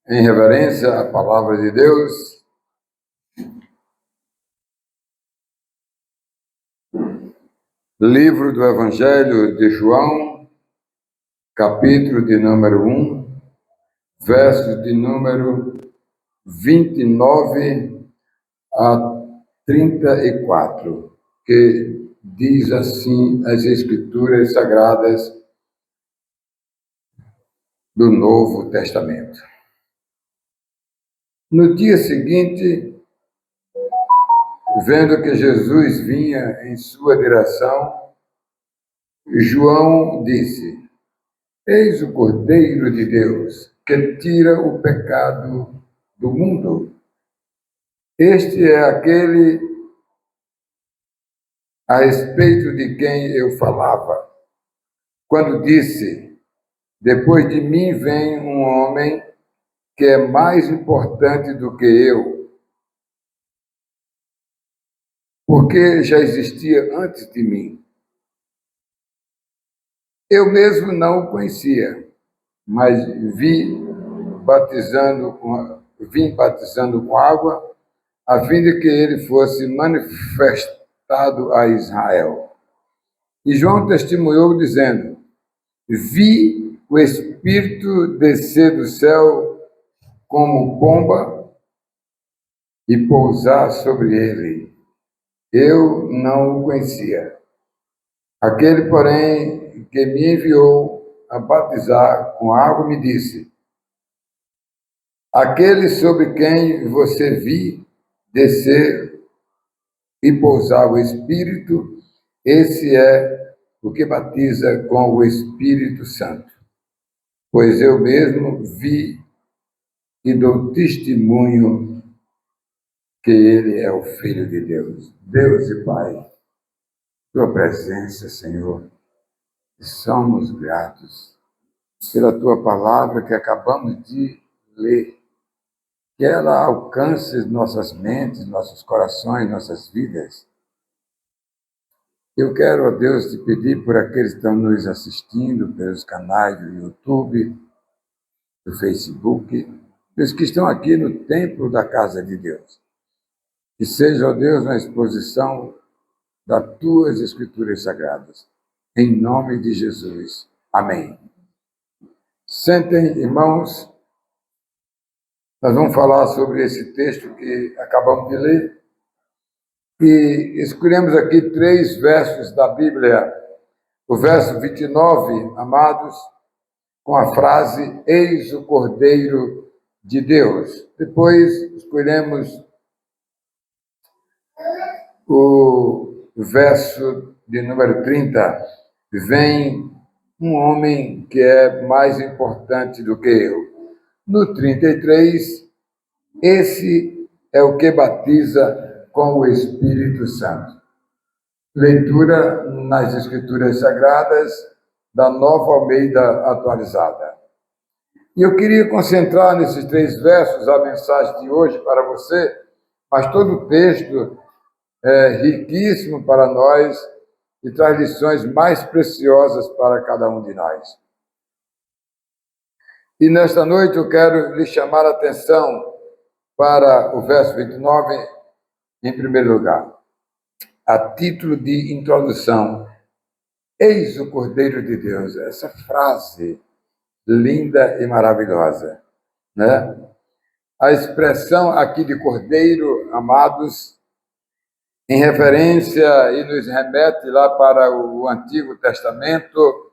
Em reverência à palavra de Deus, livro do Evangelho de João, capítulo de número 1, verso de número 29 a 34, que diz assim as Escrituras Sagradas do Novo Testamento. No dia seguinte, vendo que Jesus vinha em sua direção, João disse: Eis o Cordeiro de Deus, que tira o pecado do mundo. Este é aquele a respeito de quem eu falava, quando disse: Depois de mim vem um homem que é mais importante do que eu, porque já existia antes de mim. Eu mesmo não o conhecia, mas vim batizando com água, a fim de que ele fosse manifestado a Israel. E João testemunhou, dizendo: Vi o Espírito descer do céu como pomba e pousar sobre ele. Eu não o conhecia. Aquele, porém, que me enviou a batizar com água, me disse: Aquele sobre quem você vi descer e pousar o Espírito, esse é o que batiza com o Espírito Santo. Pois eu mesmo vi e dou testemunho que ele é o Filho de Deus. Deus e Pai, tua presença, Senhor, somos gratos pela tua palavra que acabamos de ler, que ela alcance nossas mentes, nossos corações, nossas vidas. Eu quero, ó Deus, te pedir por aqueles que estão nos assistindo pelos canais do YouTube, do Facebook, os que estão aqui no templo da casa de Deus. Que seja, ó Deus, uma exposição das tuas Escrituras Sagradas. Em nome de Jesus. Amém. Sentem, irmãos, nós vamos falar sobre esse texto que acabamos de ler. E escolhemos aqui 3 versos da Bíblia. O verso 29, amados, com a frase: Eis o Cordeiro de Deus. Depois escolhemos o verso de número 30. Vem um homem que é mais importante do que eu. No 33, esse é o que batiza com o Espírito Santo. Leitura nas Escrituras Sagradas da Nova Almeida Atualizada. E eu queria concentrar nesses 3 versos a mensagem de hoje para você, mas todo o texto é riquíssimo para nós e traz lições mais preciosas para cada um de nós. E nesta noite eu quero lhe chamar a atenção para o verso 29, em primeiro lugar. A título de introdução: Eis o Cordeiro de Deus. Essa frase linda e maravilhosa, né? A expressão aqui de cordeiro, amados, em referência e nos remete lá para o Antigo Testamento,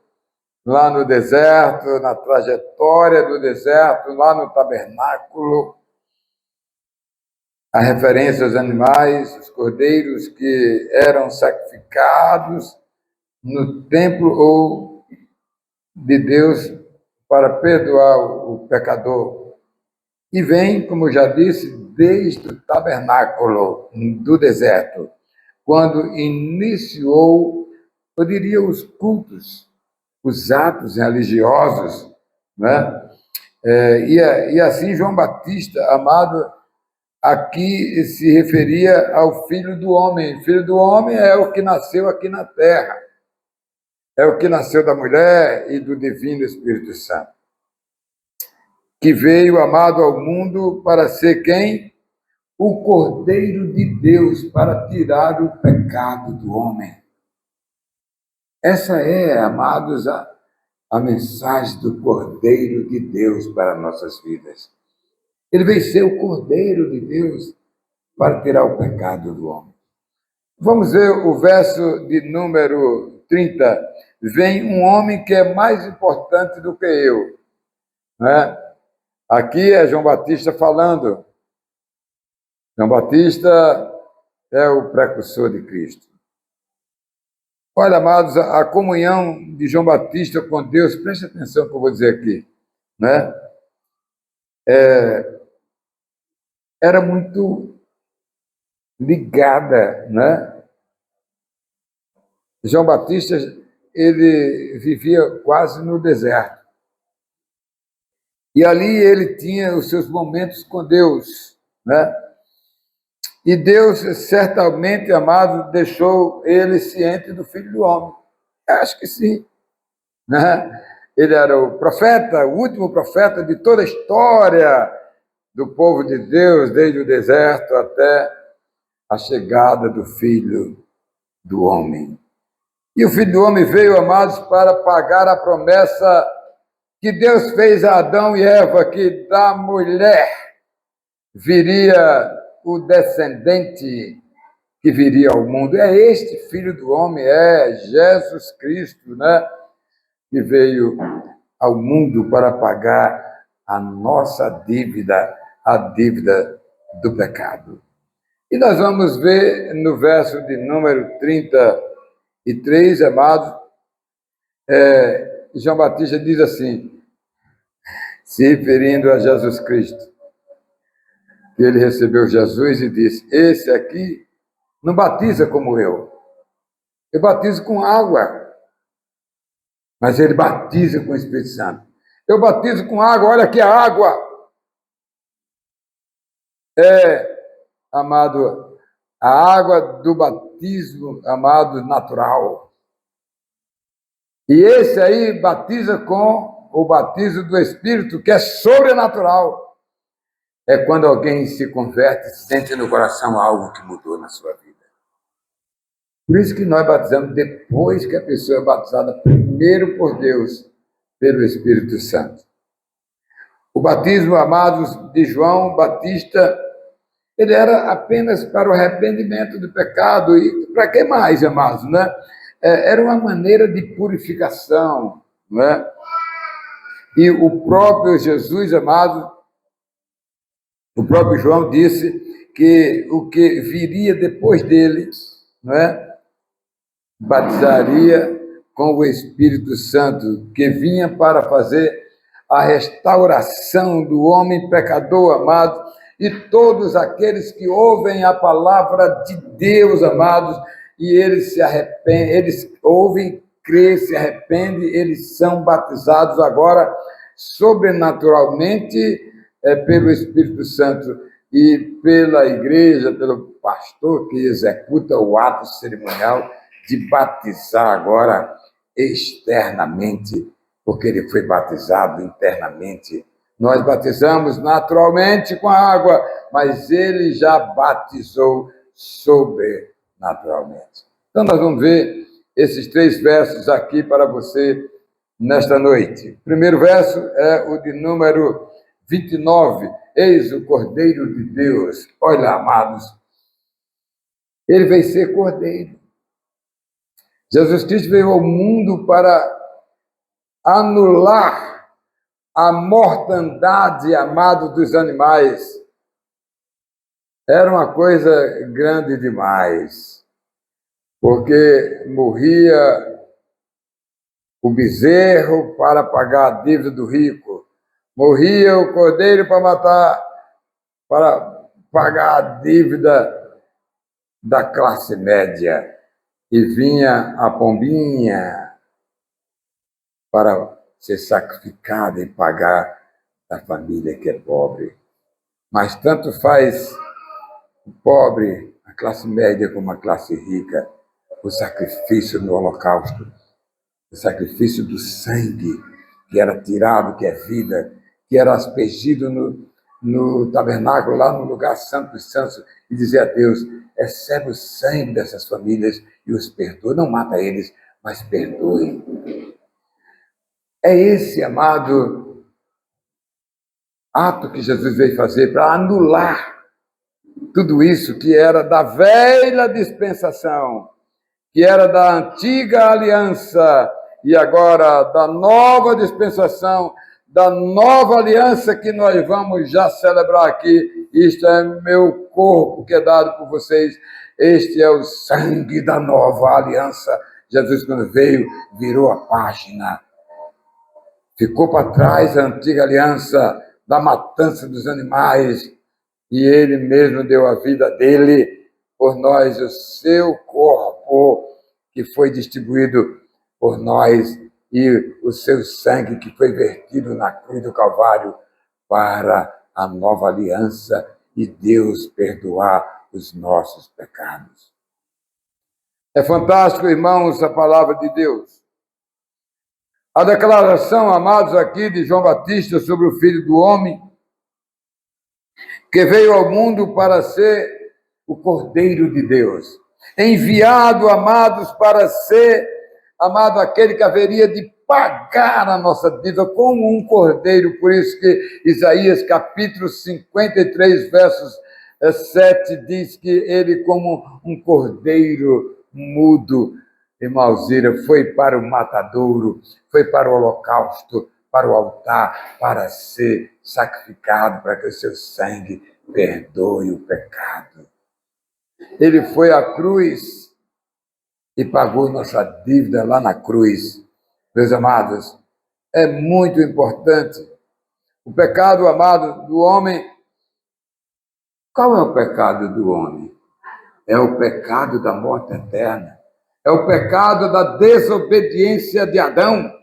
lá no deserto, na trajetória do deserto, lá no tabernáculo, a referência aos animais, os cordeiros que eram sacrificados no templo ou de Deus para perdoar o pecador. E vem, como já disse, desde o tabernáculo do deserto, quando iniciou, eu diria, os cultos, os atos religiosos, né? E assim João Batista, amado, aqui se referia ao Filho do Homem. Filho do Homem é o que nasceu aqui na terra. É o que nasceu da mulher e do Divino Espírito Santo. que veio, amado, ao mundo para ser quem? O Cordeiro de Deus, para tirar o pecado do homem. Essa é, amados, a mensagem do Cordeiro de Deus para nossas vidas. Ele veio ser o Cordeiro de Deus para tirar o pecado do homem. Vamos ver o verso de número 30. Vem um homem que é mais importante do que eu. Né? Aqui é João Batista falando. João Batista é o precursor de Cristo. Olha, amados, a comunhão de João Batista com Deus, preste atenção no que eu vou dizer aqui, né? Era muito ligada, né? João Batista, ele vivia quase no deserto. E ali ele tinha os seus momentos com Deus, né? E Deus, certamente, amado, deixou ele ciente do Filho do Homem. Eu acho que sim, né? Ele era o profeta, o último profeta de toda a história do povo de Deus, desde o deserto até a chegada do Filho do Homem. E o Filho do Homem veio, amados, para pagar a promessa que Deus fez a Adão e Eva, que da mulher viria o descendente que viria ao mundo. É este Filho do Homem, é Jesus Cristo, né? Que veio ao mundo para pagar a nossa dívida, a dívida do pecado. E nós vamos ver no verso de número 33, amados, João Batista diz assim, se referindo a Jesus Cristo, que ele recebeu Jesus e disse, esse aqui não batiza como eu batizo com água, mas ele batiza com o Espírito Santo. Eu batizo com água, olha aqui a água. Amado, a água do batismo, amado, natural. E esse aí batiza com o batismo do Espírito, que é sobrenatural. É quando alguém se converte, sente no coração algo que mudou na sua vida. Por isso que nós batizamos depois que a pessoa é batizada primeiro por Deus, pelo Espírito Santo. O batismo, amados, de João Batista, ele era apenas para o arrependimento do pecado. E para que mais, amados, né? Era uma maneira de purificação, né? E o próprio Jesus, amado, o próprio João disse que o que viria depois dele, não é? Batizaria com o Espírito Santo, que vinha para fazer a restauração do homem pecador, amado, e todos aqueles que ouvem a palavra de Deus, amados, e eles se arrependem, eles ouvem, crêem, se arrependem, eles são batizados agora sobrenaturalmente pelo Espírito Santo e pela igreja, pelo pastor que executa o ato cerimonial de batizar agora externamente, porque ele foi batizado internamente. Nós batizamos naturalmente com a água, mas ele já batizou sobrenaturalmente. Então, nós vamos ver esses 3 versos aqui para você nesta noite. O primeiro verso é o de número 29. Eis o Cordeiro de Deus. Olha, amados, ele veio ser Cordeiro. Jesus Cristo veio ao mundo para anular a mortandade, amado, dos animais. Era uma coisa grande demais, porque morria o bezerro para pagar a dívida do rico, morria o cordeiro para matar, para pagar a dívida da classe média. E vinha a pombinha para ser sacrificada e pagar a família que é pobre. Mas tanto faz o pobre, a classe média como a classe rica, o sacrifício no holocausto, o sacrifício do sangue que era tirado, que é vida, que era aspergido no tabernáculo, lá no lugar santo dos santos, e dizer a Deus: recebe o sangue dessas famílias e os perdoe. Não mata eles, mas perdoe. É esse, amado, ato que Jesus veio fazer para anular tudo isso que era da velha dispensação, que era da antiga aliança, e agora da nova dispensação, da nova aliança que nós vamos já celebrar aqui. Isto é meu corpo que é dado por vocês. Este é o sangue da nova aliança. Jesus, quando veio, virou a página. Ficou para trás a antiga aliança da matança dos animais, e ele mesmo deu a vida dele por nós, o seu corpo que foi distribuído por nós, e o seu sangue que foi vertido na cruz do Calvário para a nova aliança e Deus perdoar os nossos pecados. É fantástico, irmãos, a palavra de Deus. A declaração, amados, aqui de João Batista sobre o Filho do Homem, que veio ao mundo para ser o Cordeiro de Deus, enviado, amados, para ser, amado, aquele que haveria de pagar a nossa dívida como um cordeiro. Por isso que Isaías, capítulo 53, versos 7, diz que ele, como um cordeiro mudo, irmãozira, foi para o matadouro, foi para o holocausto, para o altar, para ser sacrificado, para que o seu sangue perdoe o pecado. Ele foi à cruz e pagou nossa dívida lá na cruz. Meus amados, é muito importante. O pecado, amado, do homem. Qual é o pecado do homem? É o pecado da morte eterna. É o pecado da desobediência de Adão,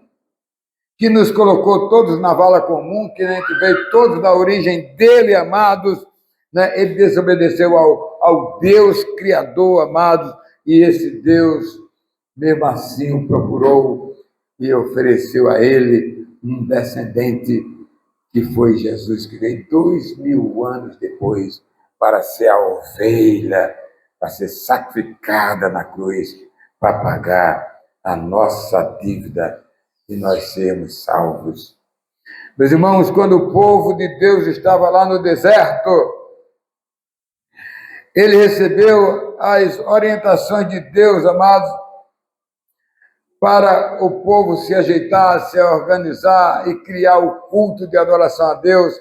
que nos colocou todos na vala comum, que a gente veio todos da origem dele, amados, né? Ele desobedeceu ao Deus Criador, amados, e esse Deus, mesmo assim, o procurou e ofereceu a ele um descendente, que foi Jesus, que veio 2000 anos depois para ser a ovelha, para ser sacrificada na cruz, para pagar a nossa dívida e nós sermos salvos. Meus irmãos, quando o povo de Deus estava lá no deserto, ele recebeu as orientações de Deus, amados, para o povo se ajeitar, se organizar e criar o culto de adoração a Deus,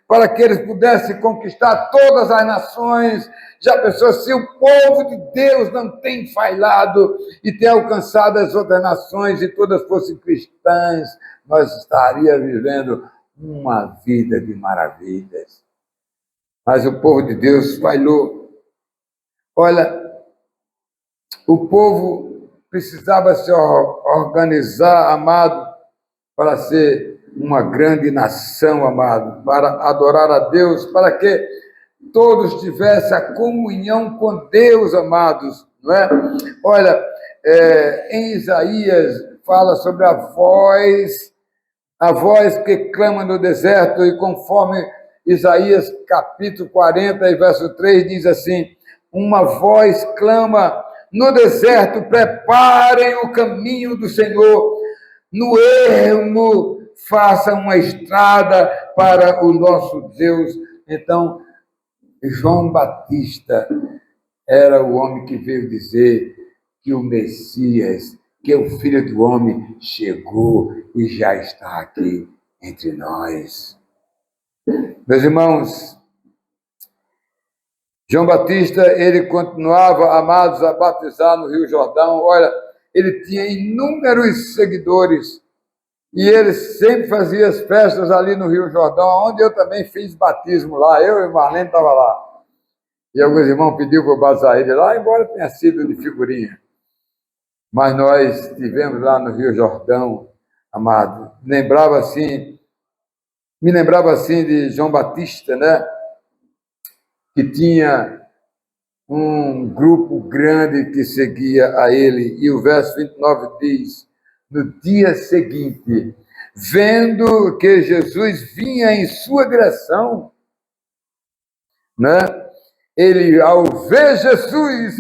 para que eles pudessem conquistar todas as nações. Já pensou, se o povo de Deus não tem falhado e tem alcançado as outras nações e todas fossem cristãs, nós estaríamos vivendo uma vida de maravilhas. Mas o povo de Deus falhou. Olha, o povo precisava se organizar, amado, para ser uma grande nação, amado, para adorar a Deus, para que todos tivessem a comunhão com Deus, amados, não é? Olha, em Isaías fala sobre a voz que clama no deserto, e conforme Isaías capítulo 40 e verso 3 diz assim: uma voz clama no deserto, preparem o caminho do Senhor, no ermo façam uma estrada para o nosso Deus. Então, João Batista era o homem que veio dizer que o Messias, que o Filho do Homem, chegou e já está aqui entre nós. Meus irmãos, João Batista, ele continuava, amados, a batizar no Rio Jordão. Olha, ele tinha inúmeros seguidores e ele sempre fazia as festas ali no Rio Jordão, onde eu também fiz batismo lá. Eu e Marlene estavam lá. E alguns irmãos pediram para eu batizar ele lá, embora tenha sido de figurinha. Mas nós estivemos lá no Rio Jordão, amado. Me lembrava assim de João Batista, né? Que tinha um grupo grande que seguia a ele. E o verso 29 diz: no dia seguinte, vendo que Jesus vinha em sua direção, né? Ele, ao ver Jesus,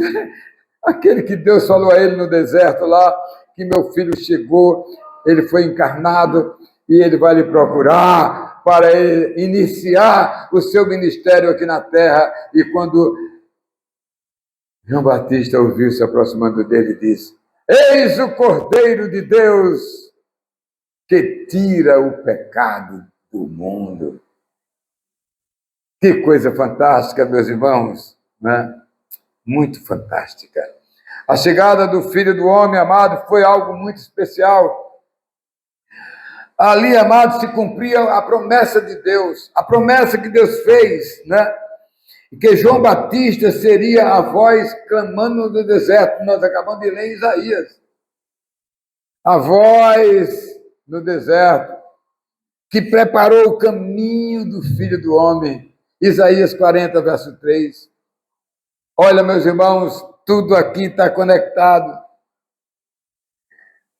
aquele que Deus falou a ele no deserto lá, que meu filho chegou, ele foi encarnado e ele vai lhe procurar para iniciar o seu ministério aqui na terra. E quando João Batista ouviu se aproximando dele, disse: Eis o Cordeiro de Deus que tira o pecado do mundo. Que coisa fantástica, meus irmãos, né? Muito fantástica. A chegada do Filho do Homem, amado, foi algo muito especial. Ali, amado, se cumpria a promessa de Deus, a promessa que Deus fez, né? Que João Batista seria a voz clamando no deserto. Nós acabamos de ler em Isaías. A voz no deserto, que preparou o caminho do Filho do Homem. Isaías 40, verso 3. Olha, meus irmãos, tudo aqui está conectado.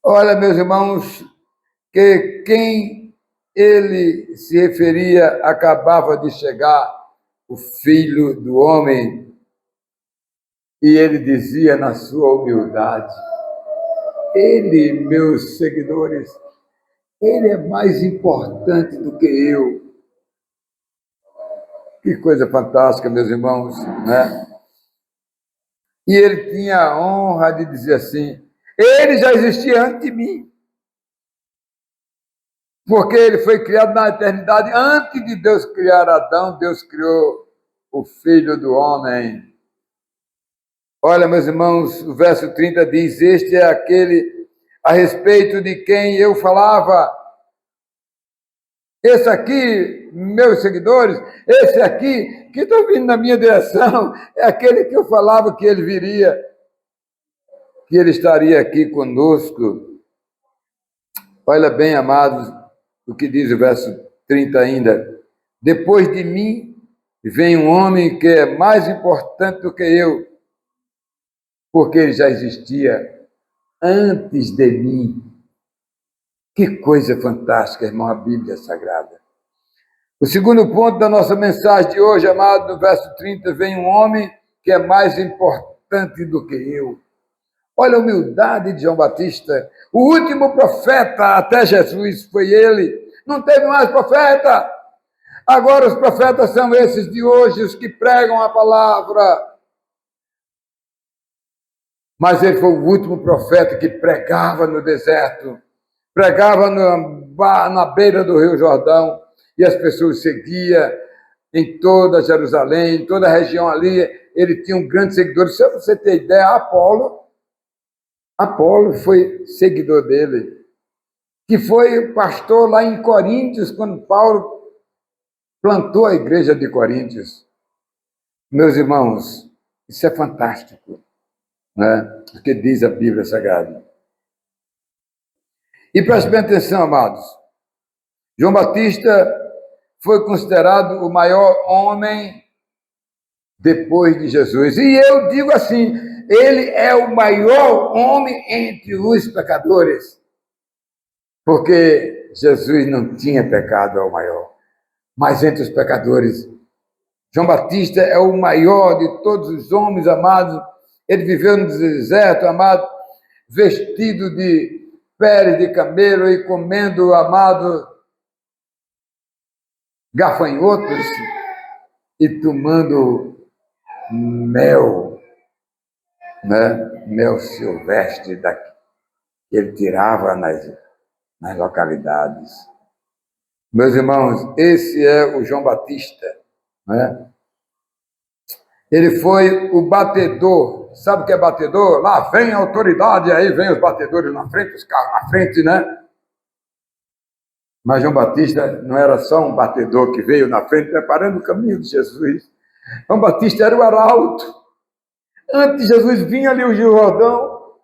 Olha, meus irmãos, que quem ele se referia acabava de chegar, o Filho do Homem, e ele dizia na sua humildade: ele, meus seguidores, ele é mais importante do que eu. Que coisa fantástica, meus irmãos, né? E ele tinha a honra de dizer assim: ele já existia antes de mim, porque ele foi criado na eternidade. Antes de Deus criar Adão, Deus criou o Filho do Homem. Olha, meus irmãos, o verso 30 diz: este é aquele a respeito de quem eu falava. Esse aqui, meus seguidores, esse aqui que está vindo na minha direção, é aquele que eu falava que ele viria, que ele estaria aqui conosco. Olha bem, amados, o que diz o verso 30 ainda: depois de mim vem um homem que é mais importante do que eu, porque ele já existia antes de mim. Que coisa fantástica, irmão, a Bíblia Sagrada. O segundo ponto da nossa mensagem de hoje, amado, no verso 30, vem um homem que é mais importante do que eu. Olha a humildade de João Batista. O último profeta até Jesus foi ele. Não teve mais profeta. Agora os profetas são esses de hoje, os que pregam a palavra. Mas ele foi o último profeta que pregava no deserto, pregava na beira do Rio Jordão, e as pessoas seguiam em toda Jerusalém, em toda a região ali. Ele tinha um grande seguidor. Se você ter ideia, Apolo foi seguidor dele, que foi pastor lá em Coríntios, quando Paulo plantou a igreja de Coríntios. Meus irmãos, isso é fantástico, né? O que diz a Bíblia Sagrada. E prestem atenção, amados. João Batista foi considerado o maior homem depois de Jesus. E eu digo assim, ele é o maior homem entre os pecadores. Porque Jesus não tinha pecado, é o maior. Mas entre os pecadores, João Batista é o maior de todos os homens, amados. Ele viveu no deserto, amado, vestido de peles de camelo e comendo, amado, gafanhotos e tomando mel, né? Mel silvestre que ele tirava nas localidades. Meus irmãos, esse é o João Batista, né? Ele foi o batedor. Sabe o que é batedor? Lá vem a autoridade, aí vem os batedores na frente, os carros na frente, né? Mas João Batista não era só um batedor que veio na frente preparando o caminho de Jesus. João Batista era o arauto. Antes de Jesus vinha ali o Jordão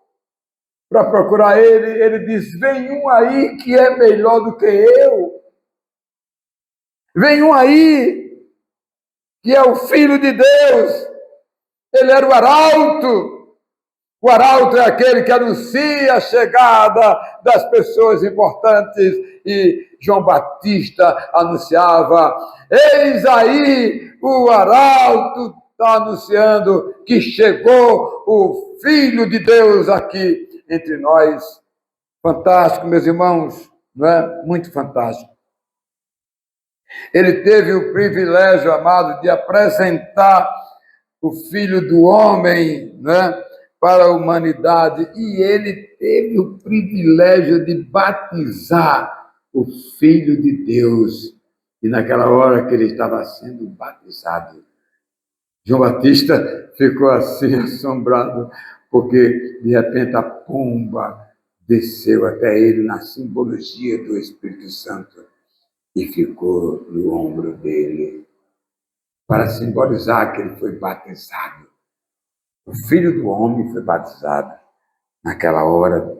para procurar ele, ele diz: vem um aí que é melhor do que eu. Vem um aí que é o Filho de Deus. Ele era o arauto. O arauto é aquele que anuncia a chegada das pessoas importantes, e João Batista anunciava: eis aí, o arauto está anunciando que chegou o Filho de Deus aqui entre nós. Fantástico, meus irmãos, não é? Muito fantástico. Ele teve o privilégio, amado, de apresentar o Filho do Homem, né, para a humanidade, e ele teve o privilégio de batizar o Filho de Deus. E naquela hora que ele estava sendo batizado, João Batista ficou assim assombrado, porque de repente a pomba desceu até ele na simbologia do Espírito Santo e ficou no ombro dele, para simbolizar que ele foi batizado. O Filho do Homem foi batizado naquela hora.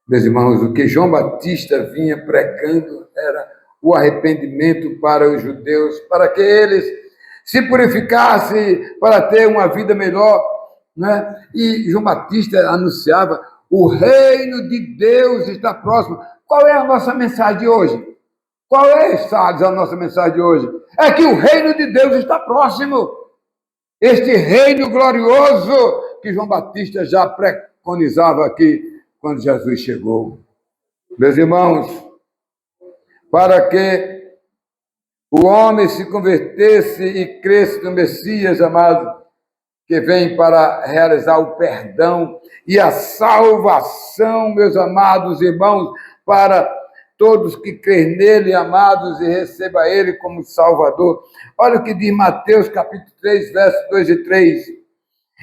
Meus irmãos, o que João Batista vinha pregando era o arrependimento para os judeus, para que eles se purificassem para ter uma vida melhor, né? E João Batista anunciava: o reino de Deus está próximo. Qual é a nossa mensagem de hoje? Qual é, Salles, a nossa mensagem de hoje? É que o reino de Deus está próximo. Este reino glorioso que João Batista já preconizava aqui quando Jesus chegou. Meus irmãos, para que o homem se convertesse e cresce no Messias, amado, que vem para realizar o perdão e a salvação, meus amados irmãos, para todos que crêem nele, amados, e receba ele como Salvador. Olha o que diz Mateus, capítulo 3, versos 2 e 3.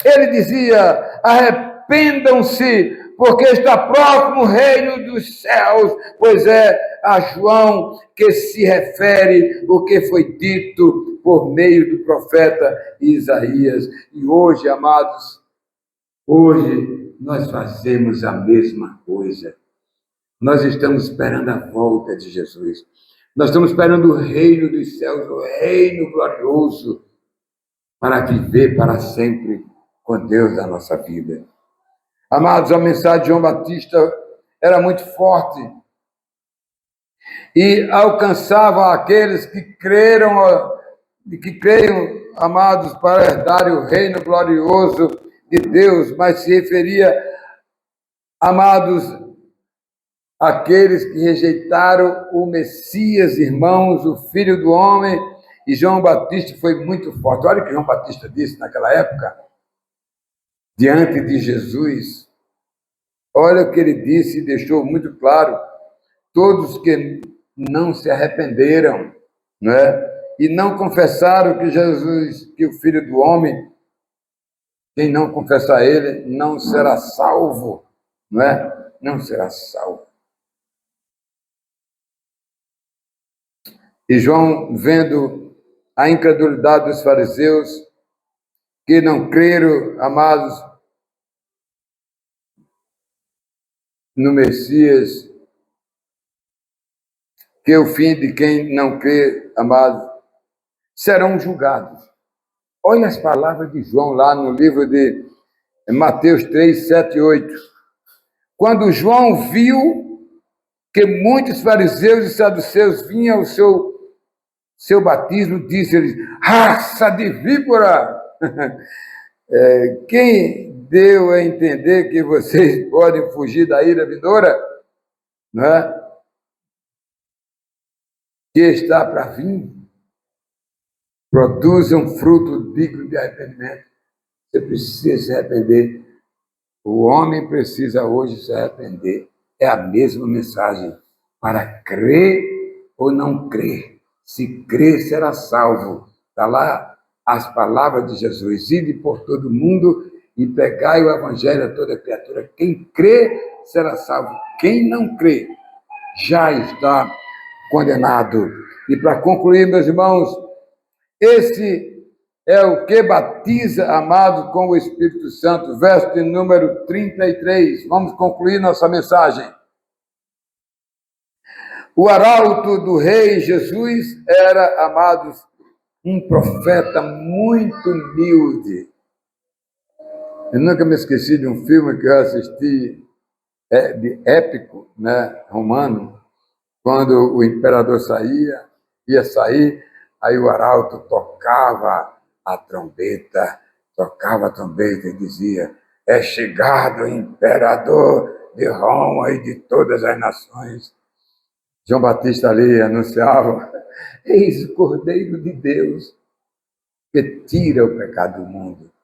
Ele dizia: arrependam-se, porque está próximo o reino dos céus. Pois é a João que se refere o que foi dito por meio do profeta Isaías. E hoje, amados, hoje nós fazemos a mesma coisa. Nós estamos esperando a volta de Jesus. Nós estamos esperando o reino dos céus, o reino glorioso, para viver para sempre com Deus na nossa vida. Amados, a mensagem de João Batista era muito forte e alcançava aqueles que creram, amados, para herdar o reino glorioso de Deus, mas se referia, amados, aqueles que rejeitaram o Messias, irmãos, o Filho do Homem. E João Batista foi muito forte. Olha o que João Batista disse naquela época, diante de Jesus. Olha o que ele disse e deixou muito claro: todos que não se arrependeram, né, e não confessaram que Jesus, que o Filho do Homem, quem não confessar ele, não será salvo, não é? Não será salvo. E João, vendo a incredulidade dos fariseus, que não creram, amados, no Messias, que o fim de quem não crê, amados, serão julgados. Olha as palavras de João lá no livro de Mateus 3, 7 e 8. Quando João viu que muitos fariseus e saduceus vinham ao seu batismo, disse-lhes: raça de víbora! Quem deu a entender que vocês podem fugir da ira vindoura, não é? Que está para vir? Produzam fruto digno de arrependimento. Você precisa se arrepender. O homem precisa hoje se arrepender. É a mesma mensagem para crer ou não crer. Se crer, será salvo. Está lá as palavras de Jesus: ide por todo mundo e pegai o evangelho a toda criatura. Quem crê será salvo. Quem não crê já está condenado. E para concluir, meus irmãos, esse é o que batiza, amado, com o Espírito Santo, verso de número 33. Vamos concluir nossa mensagem. O arauto do rei Jesus era, amados, um profeta muito humilde. Eu nunca me esqueci de um filme que eu assisti, de épico, né, romano, quando o imperador ia sair, aí o arauto tocava a trombeta e dizia: é chegado o imperador de Roma e de todas as nações. João Batista ali anunciava: eis o Cordeiro de Deus que tira o pecado do mundo.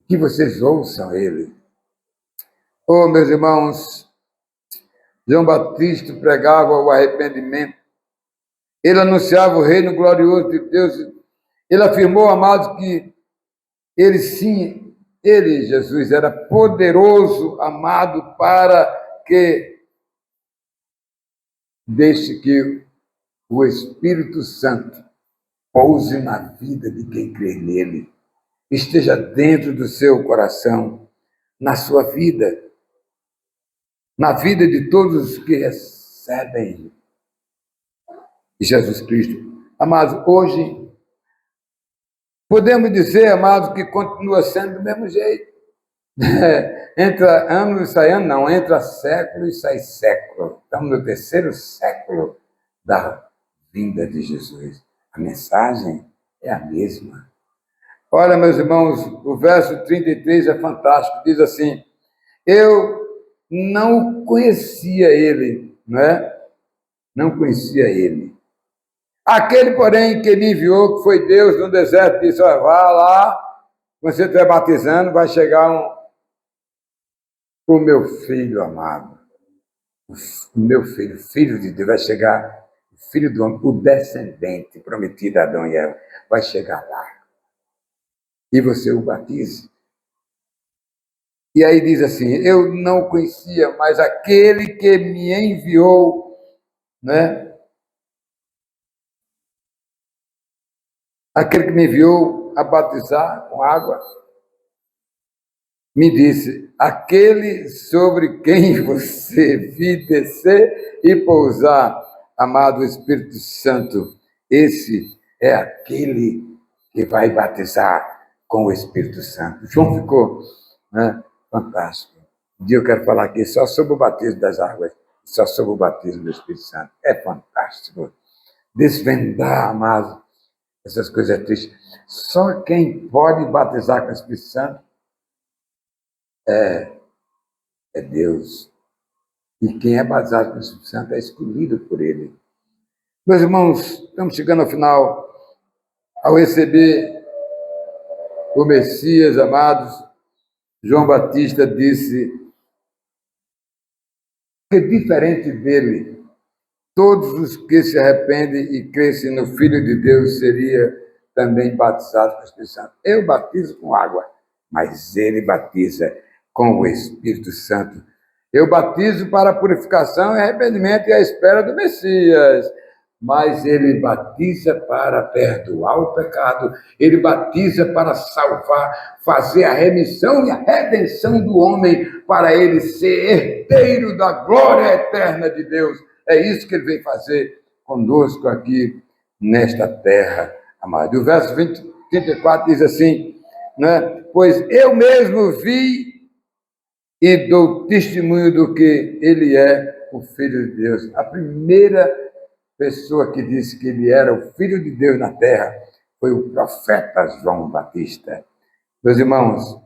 Que vocês ouçam ele. Oh, meus irmãos, João Batista pregava o arrependimento. Ele anunciava o reino glorioso de Deus. Ele afirmou, amados, que ele sim, ele, Jesus, era poderoso, amado, para que deixe que o Espírito Santo pouse na vida de quem crê nele, esteja dentro do seu coração, na sua vida, na vida de todos os que recebem Jesus Cristo. Amados, hoje, podemos dizer, amados, que continua sendo do mesmo jeito. Entra ano e sai ano, não, entra século e sai século. Estamos no terceiro século da vinda de Jesus. A mensagem é a mesma. Olha, meus irmãos, o verso 33 é fantástico. Diz assim: eu não conhecia ele, não é? Não conhecia ele. Aquele, porém, que me enviou, que foi Deus no deserto, disse: olha, vá lá, você estiver batizando, vai chegar o meu filho amado. O meu filho, filho de Deus, vai chegar, filho do homem, o descendente prometido a Adão e Eva, vai chegar lá. E você o batize. E aí diz assim: eu não conhecia, mas aquele que me enviou, né? Aquele que me enviou a batizar com água, me disse: aquele sobre quem você vir descer e pousar, amado Espírito Santo, esse é aquele que vai batizar com o Espírito Santo. João ficou, né, fantástico. Um dia eu quero falar aqui só sobre o batismo das águas, só sobre o batismo do Espírito Santo. É fantástico. Desvendar, amado, essas coisas tristes. Só quem pode batizar com o Espírito Santo é Deus. E quem é batizado com o Espírito Santo é escolhido por ele. Meus irmãos, estamos chegando ao final. Ao receber o Messias, amados, João Batista disse que, diferente dele, todos os que se arrependem e crescem no Filho de Deus seriam também batizados com o Espírito Santo. Eu batizo com água, mas ele batiza com o Espírito Santo. Eu batizo para a purificação e arrependimento e a espera do Messias, mas ele batiza para perdoar o pecado, ele batiza para salvar, fazer a remissão e a redenção do homem, para ele ser herdeiro da glória eterna de Deus. É isso que ele veio fazer conosco aqui nesta terra, amado. E o verso 34 diz assim, né? Pois eu mesmo vi e dou testemunho do que ele é o Filho de Deus. A primeira pessoa que disse que ele era o Filho de Deus na terra foi o profeta João Batista. Meus irmãos,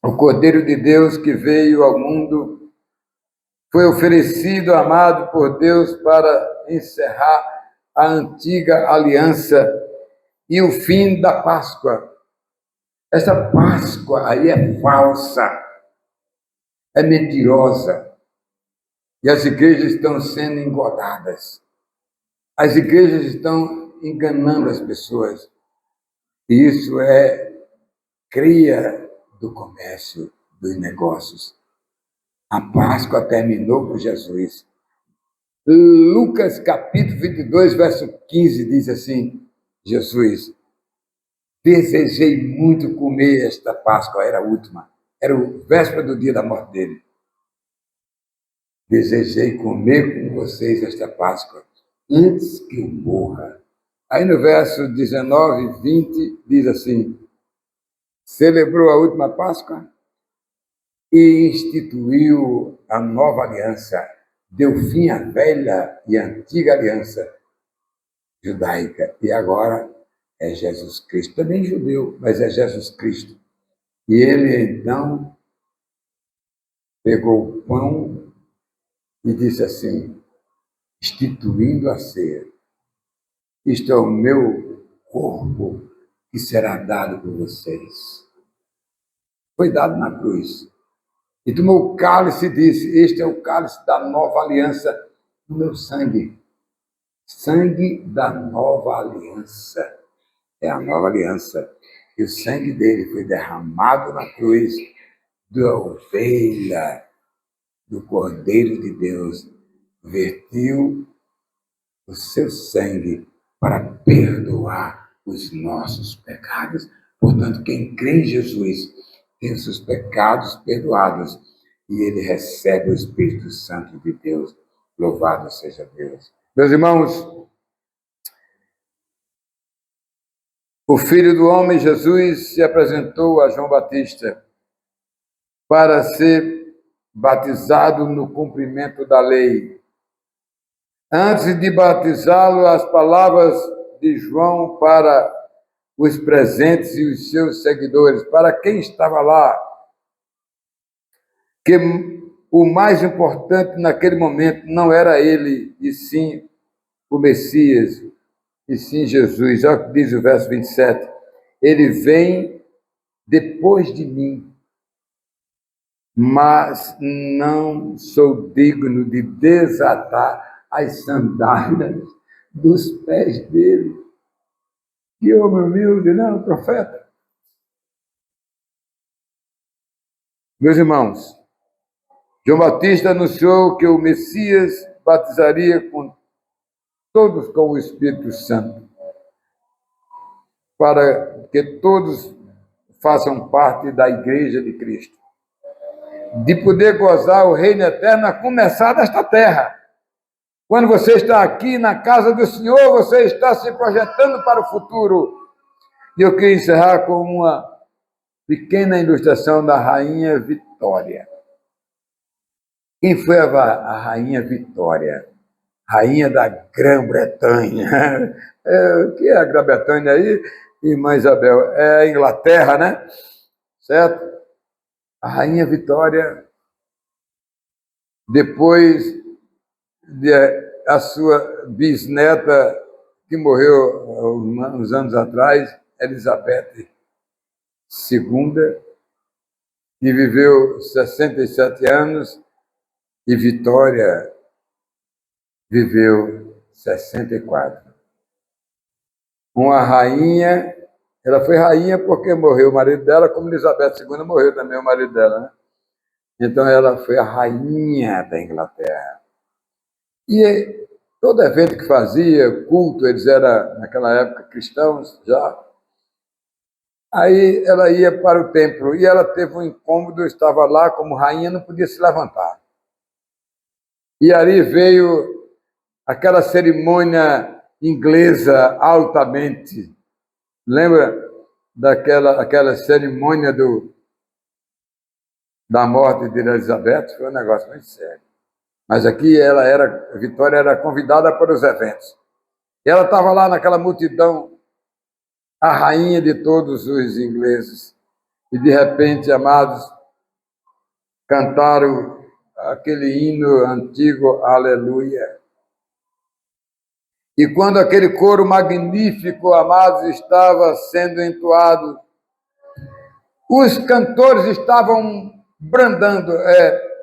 o Cordeiro de Deus que veio ao mundo foi oferecido, amado por Deus, para encerrar a antiga aliança e o fim da Páscoa. Essa Páscoa aí é falsa, é mentirosa, e as igrejas estão sendo engordadas. As igrejas estão enganando as pessoas. E isso é cria do comércio, dos negócios. A Páscoa terminou com Jesus. Lucas capítulo 22, verso 15 diz assim: Jesus, desejei muito comer esta Páscoa, era a última, era o véspera do dia da morte dele. Desejei comer com vocês esta Páscoa antes que eu morra. Aí no verso 19 e 20 diz assim: celebrou a última Páscoa e instituiu a nova aliança, deu fim à velha e antiga aliança judaica. E agora é Jesus Cristo, também judeu, mas é Jesus Cristo. E ele, então, pegou o pão e disse assim, instituindo a ceia, isto é o meu corpo que será dado por vocês. Foi dado na cruz. E tomou o cálice e disse, este é o cálice da nova aliança no meu sangue. Sangue da nova aliança. É a nova aliança. E o sangue dele foi derramado na cruz da ovelha, do Cordeiro de Deus. Vertiu o seu sangue para perdoar os nossos pecados. Portanto, quem crê em Jesus tem os seus pecados perdoados e ele recebe o Espírito Santo de Deus. Louvado seja Deus. Meus irmãos, o Filho do Homem, Jesus, se apresentou a João Batista para ser batizado no cumprimento da lei. Antes de batizá-lo, as palavras de João para os presentes e os seus seguidores, para quem estava lá, que o mais importante naquele momento não era ele, e sim o Messias, e sim Jesus. Olha o que diz o verso 27. Ele vem depois de mim, mas não sou digno de desatar as sandálias dos pés dele. Que homem humilde, não, profeta. Meus irmãos, João Batista anunciou que o Messias batizaria todos com o Espírito Santo, para que todos façam parte da Igreja de Cristo, de poder gozar o reino eterno a começar desta terra. Quando você está aqui na casa do Senhor, você está se projetando para o futuro. E eu queria encerrar com uma pequena ilustração da Rainha Vitória. Quem foi a Rainha Vitória? Rainha da Grã-Bretanha. O que é a Grã-Bretanha aí, irmã Isabel? É a Inglaterra, né? Certo? A Rainha Vitória, depois de a sua bisneta, que morreu uns anos atrás, Elizabeth II, que viveu 67 anos, e Vitória viveu 64. Uma rainha, ela foi rainha porque morreu o marido dela, como Elizabeth II morreu também o marido dela, né? Então ela foi a rainha da Inglaterra. E todo evento que fazia, culto, eles eram, naquela época, cristãos já. Aí ela ia para o templo e ela teve um incômodo, estava lá como rainha, não podia se levantar. E ali veio aquela cerimônia inglesa altamente. Lembra aquela cerimônia da morte de Elizabeth? Foi um negócio muito sério. Mas aqui a Vitória era convidada para os eventos. E ela estava lá naquela multidão, a rainha de todos os ingleses. E de repente, amados, cantaram aquele hino antigo, Aleluia. E quando aquele coro magnífico, amados, estava sendo entoado, os cantores estavam brandando,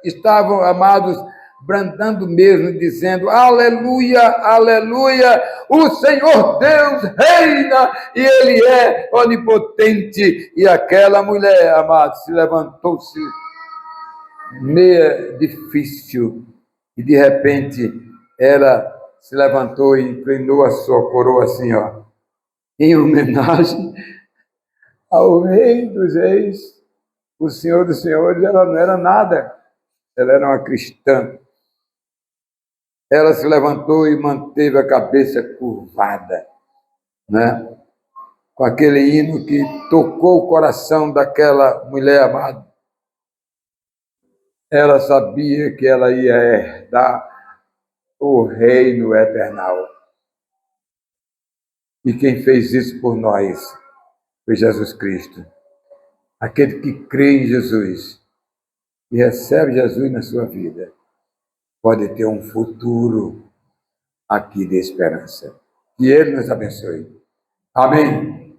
estavam, amados, brandando mesmo, dizendo, aleluia, aleluia, o Senhor Deus reina e Ele é onipotente. E aquela mulher, amados, se levantou-se meia difícil e de repente ela se levantou e inclinou a sua coroa assim, ó, em homenagem ao Rei dos Reis, o Senhor dos Senhores. Ela não era nada, ela era uma cristã. Ela se levantou e manteve a cabeça curvada, né? com aquele hino que tocou o coração daquela mulher amada. Ela sabia que ela ia herdar o reino eternal. E quem fez isso por nós foi Jesus Cristo. Aquele que crê em Jesus e recebe Jesus na sua vida, pode ter um futuro aqui de esperança. Que Ele nos abençoe. Amém.